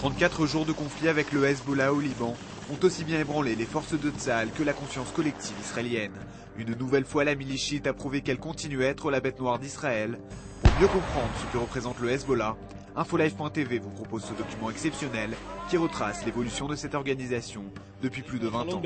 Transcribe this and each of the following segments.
34 jours de conflit avec le Hezbollah au Liban ont aussi bien ébranlé les forces de Tsahal que la conscience collective israélienne. Une nouvelle fois, la milice chiite a prouvé qu'elle continue à être la bête noire d'Israël. Pour mieux comprendre ce que représente le Hezbollah, InfoLive.tv vous propose ce document exceptionnel qui retrace l'évolution de cette organisation depuis plus de 20 ans.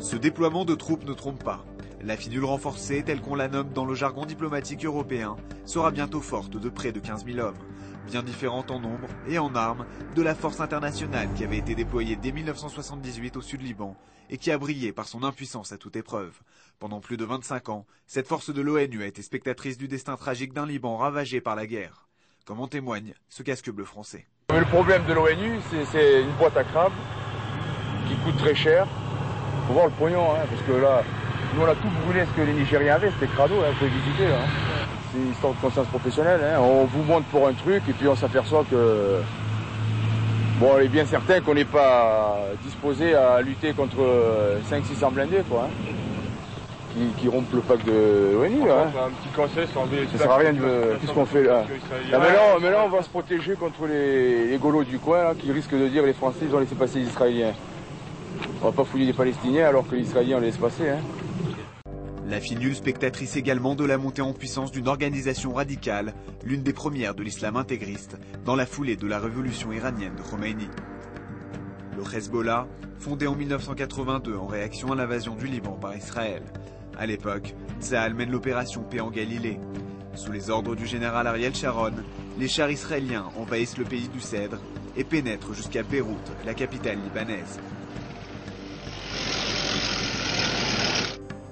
Ce déploiement de troupes ne trompe pas. La finule renforcée, telle qu'on la nomme dans le jargon diplomatique européen, sera bientôt forte de près de 15 000 hommes, bien différente en nombre et en armes de la force internationale qui avait été déployée dès 1978 au sud Liban et qui a brillé par son impuissance à toute épreuve. Pendant plus de 25 ans, cette force de l'ONU a été spectatrice du destin tragique d'un Liban ravagé par la guerre, comme en témoigne ce casque bleu français. Mais le problème de l'ONU, c'est une boîte à crabes qui coûte très cher. Faut voir le pognon, hein, parce que là, nous on a tout brûlé ce que les Nigériens avaient, c'était crado, il faut visiter. Hein. C'est une histoire de conscience professionnelle. Hein. On vous montre pour un truc et puis on s'aperçoit que... Bon, on est bien certain qu'on n'est pas disposé à lutter contre 500-600 blindés, quoi. Hein, qui rompent le pacte de l'ONU. Hein. Un petit conseil, ça sert à rien de... Qu'est-ce qu'on fait là, mais là, on va se protéger contre les golos du coin là, qui risquent de dire les Français ils ont laissé passer les Israéliens. On va pas fouiller les Palestiniens alors que les Israéliens on les laisse passer. Hein. La finule spectatrice également de la montée en puissance d'une organisation radicale, l'une des premières de l'islam intégriste, dans la foulée de la révolution iranienne de Khomeini. Le Hezbollah, fondé en 1982 en réaction à l'invasion du Liban par Israël. À l'époque, Tsahal mène l'opération Paix en Galilée. Sous les ordres du général Ariel Sharon, les chars israéliens envahissent le pays du Cèdre et pénètrent jusqu'à Beyrouth, la capitale libanaise.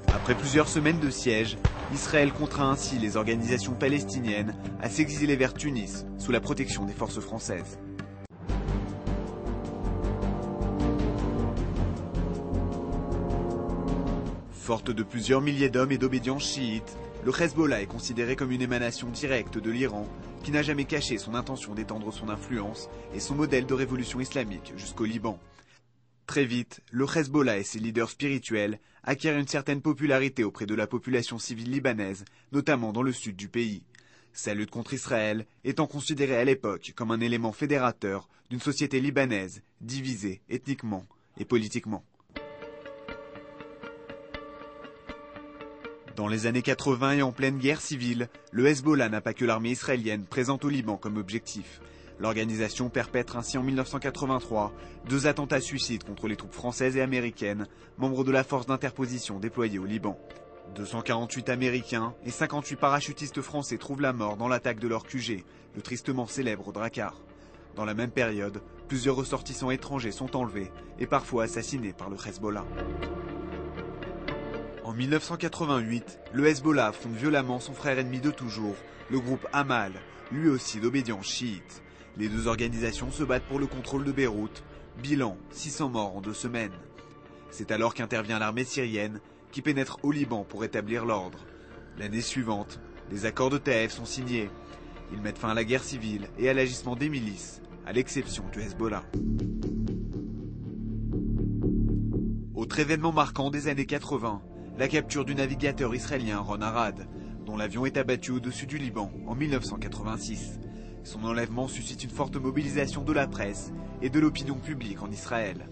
Après plusieurs semaines de siège, Israël contraint ainsi les organisations palestiniennes à s'exiler vers Tunis, sous la protection des forces françaises. Forte de plusieurs milliers d'hommes et d'obédients chiites, le Hezbollah est considéré comme une émanation directe de l'Iran, qui n'a jamais caché son intention d'étendre son influence et son modèle de révolution islamique jusqu'au Liban. Très vite, le Hezbollah et ses leaders spirituels acquièrent une certaine popularité auprès de la population civile libanaise, notamment dans le sud du pays. Sa lutte contre Israël étant considérée à l'époque comme un élément fédérateur d'une société libanaise divisée ethniquement et politiquement. Dans les années 80 et en pleine guerre civile, le Hezbollah n'a pas que l'armée israélienne présente au Liban comme objectif. L'organisation perpètre ainsi en 1983 2 attentats suicides contre les troupes françaises et américaines, membres de la force d'interposition déployée au Liban. 248 Américains et 58 parachutistes français trouvent la mort dans l'attaque de leur QG, le tristement célèbre Drakkar. Dans la même période, plusieurs ressortissants étrangers sont enlevés et parfois assassinés par le Hezbollah. En 1988, le Hezbollah affronte violemment son frère ennemi de toujours, le groupe Amal, lui aussi d'obédience chiite. Les deux organisations se battent pour le contrôle de Beyrouth. Bilan, 600 morts en 2 semaines. C'est alors qu'intervient l'armée syrienne qui pénètre au Liban pour établir l'ordre. L'année suivante, les accords de Taïf sont signés. Ils mettent fin à la guerre civile et à l'agissement des milices, à l'exception du Hezbollah. Autre événement marquant des années 80, la capture du navigateur israélien Ron Arad, dont l'avion est abattu au-dessus du Liban en 1986. Son enlèvement suscite une forte mobilisation de la presse et de l'opinion publique en Israël.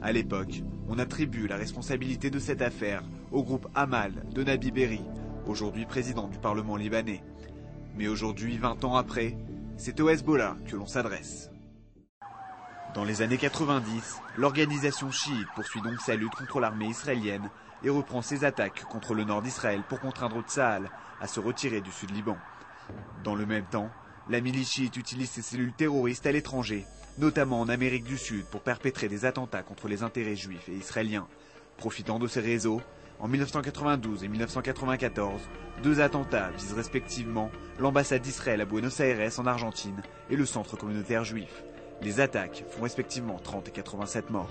À l'époque, on attribue la responsabilité de cette affaire au groupe Amal de Nabi Berri, aujourd'hui président du Parlement libanais. Mais aujourd'hui, 20 ans après, c'est au Hezbollah que l'on s'adresse. Dans les années 90, l'organisation chiite poursuit donc sa lutte contre l'armée israélienne et reprend ses attaques contre le nord d'Israël pour contraindre Tsahal à se retirer du sud Liban. Dans le même temps, la milice chiite utilise ses cellules terroristes à l'étranger, notamment en Amérique du Sud, pour perpétrer des attentats contre les intérêts juifs et israéliens. Profitant de ces réseaux, en 1992 et 1994, 2 attentats visent respectivement l'ambassade d'Israël à Buenos Aires en Argentine et le centre communautaire juif. Les attaques font respectivement 30 et 87 morts.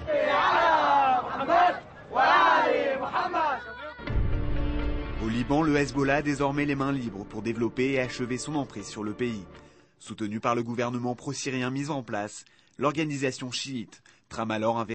Au Liban, le Hezbollah a désormais les mains libres pour développer et achever son emprise sur le pays. Soutenu par le gouvernement pro-syrien mis en place, l'organisation chiite trame alors un